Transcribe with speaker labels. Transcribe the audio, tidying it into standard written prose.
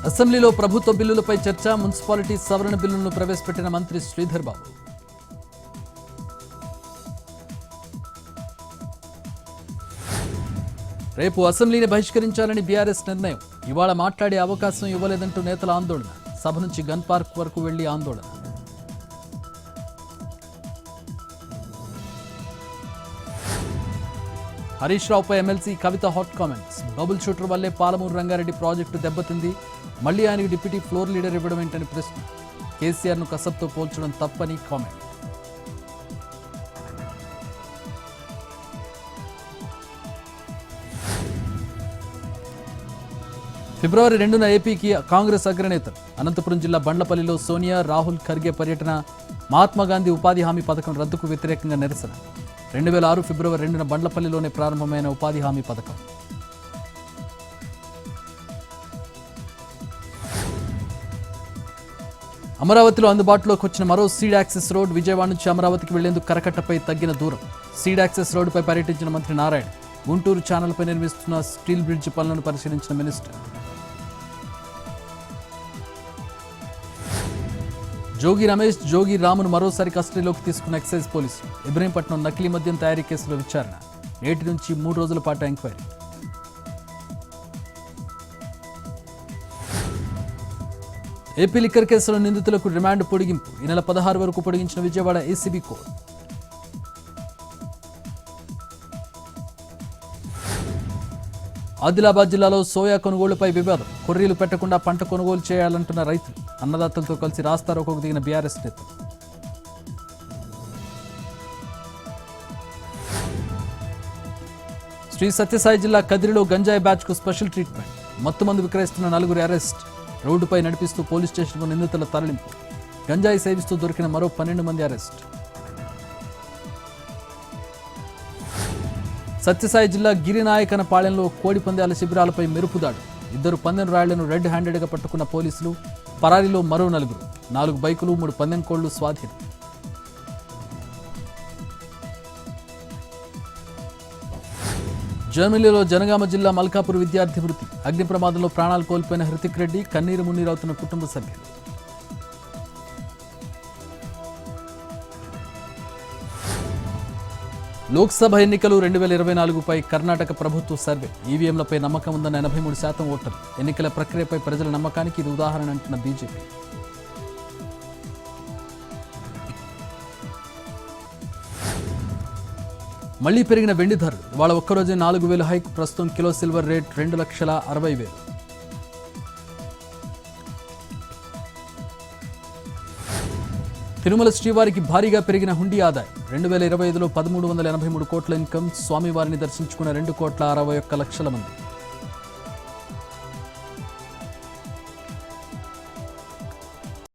Speaker 1: అసెంబ్లీలో ప్రభుత్వ బిల్లులపై చర్చ. మున్సిపాలిటీ సవరణ బిల్లులను ప్రవేశపెట్టిన మంత్రి శ్రీధర్ బాబు. రేపు అసెంబ్లీని బహిష్కరించాలని బీఆర్ఎస్ నిర్ణయం. ఇవాళ మాట్లాడే అవకాశం ఇవ్వలేదంటూ నేతల ఆందోళన. సభ నుంచి గన్ పార్క్ వరకు వెళ్లి ఆందోళన. హరీష్ రావుపై ఎమ్మెల్సీ కవిత హాట్ కామెంట్స్. బబుల్ షూటర్ వల్లే పాలమూరు రంగారెడ్డి ప్రాజెక్టు దెబ్బతింది. మళ్లీ ఆయనకు డిప్యూటీ ఫ్లోర్ లీడర్ ఇవ్వడం ఏంటని ప్రశ్న. కేసీఆర్ను కసబ్తో పోల్చడం తప్పని కామెంట్. ఫిబ్రవరి 2న ఏపీకి కాంగ్రెస్ అగ్రనేతలు. అనంతపురం జిల్లా బండ్లపల్లిలో సోనియా, రాహుల్ ఖర్గే పర్యటన. మహాత్మాగాంధీ ఉపాధి హామీ పథకం రద్దుకు వ్యతిరేకంగా నిరసన. 2006 ఫిబ్రవరి 2న బండ్లపల్లిలోనే ప్రారంభమైన ఉపాధి హామీ పథకం. అమరావతిలో అందుబాటులోకి వచ్చిన మరో సీడ్ యాక్సెస్ రోడ్. విజయవాడ నుంచి అమరావతికి వెళ్లేందుకు కరకట్టపై తగ్గిన దూరం. సీడ్ యాక్సెస్ రోడ్డుపై పర్యటించిన మంత్రి నారాయణ. గుంటూరు ఛానల్పై నిర్మిస్తున్న స్టీల్ బ్రిడ్జ్ పనులను పరిశీలించిన మినిస్టర్. జోగి రమేష్, జోగి రామును మరోసారి కస్టడీలోకి తీసుకున్న ఎక్సైజ్ పోలీసులు. ఇబ్రహీంపట్నం నకిలీ మద్యం తయారీ కేసులో విచారణ. నేటి నుంచి 3 రోజుల పాటు ఎంక్వైరీ. ఏపీ లిక్కర్ కేసులో నిందితులకు రిమాండ్ పొడిగింపు. ఈ నెల 16 వరకు పొడిగించిన విజయవాడ ఏసీబీ కోర్టు. ఆదిలాబాద్ జిల్లాలో సోయా కొనుగోలుపై వివాదం. కొర్రీలు పెట్టకుండా పంట కొనుగోలు చేయాలంటున్న రైతులు. అన్నదాతలతో కలిసి రాస్తారోకోకు దిగిన బీఆర్ఎస్ నేతలు. శ్రీ సత్యసాయి జిల్లా కదిరిలో గంజాయి బ్యాచ్కు స్పెషల్ ట్రీట్మెంట్. మత్తుమందు విక్రయిస్తున్న 4 అరెస్ట్. రోడ్డుపై నడిపిస్తూ పోలీస్ స్టేషన్కు నిందితుల తరలింపు. గంజాయి సేవిస్తూ దొరికిన మరో 12 మంది అరెస్ట్. సత్యసాయి జిల్లా గిరినాయకనపాళెంలో కోడి పందాల శిబిరాలపై మెరుపుదాడు. 2 పందెం రాళ్లను రెడ్ హ్యాండెడ్గా పట్టుకున్న పోలీసులు. పరారీలో మరో 4. 4 బైకులు, 3 పందెం కోళ్లు స్వాధీనం. జర్మనీలో జనగామ జిల్లా మల్కాపూర్ విద్యార్థి మృతి. అగ్ని ప్రమాదంలో ప్రాణాలు కోల్పోయిన హృతిక్ రెడ్డి. కన్నీరు మున్నీరవుతున్న కుటుంబ సభ్యులు. లోక్సభ ఎన్నికలు 2024పై కర్ణాటక ప్రభుత్వ సర్వే. ఈవీఎంలపై నమ్మకం ఉందన్న 83% ఓటర్లు. ఎన్నికల ప్రక్రియపై ప్రజల నమ్మకానికి ఇది ఉదాహరణ అంటున్న బీజేపీ. మళ్లీ పెరిగిన వెండి ధరలు. ఇవాళ ఒక్కరోజే 4,000 హైక్. ప్రస్తుతం కిలో సిల్వర్ రేట్ 2,60,000. తిరుమల శ్రీవారికి భారీగా పెరిగిన హుండీ ఆదాయం. 2025లో 1,383 కోట్ల ఇన్కమ్. స్వామివారిని దర్శించుకున్న 2,61,00,000 మంది.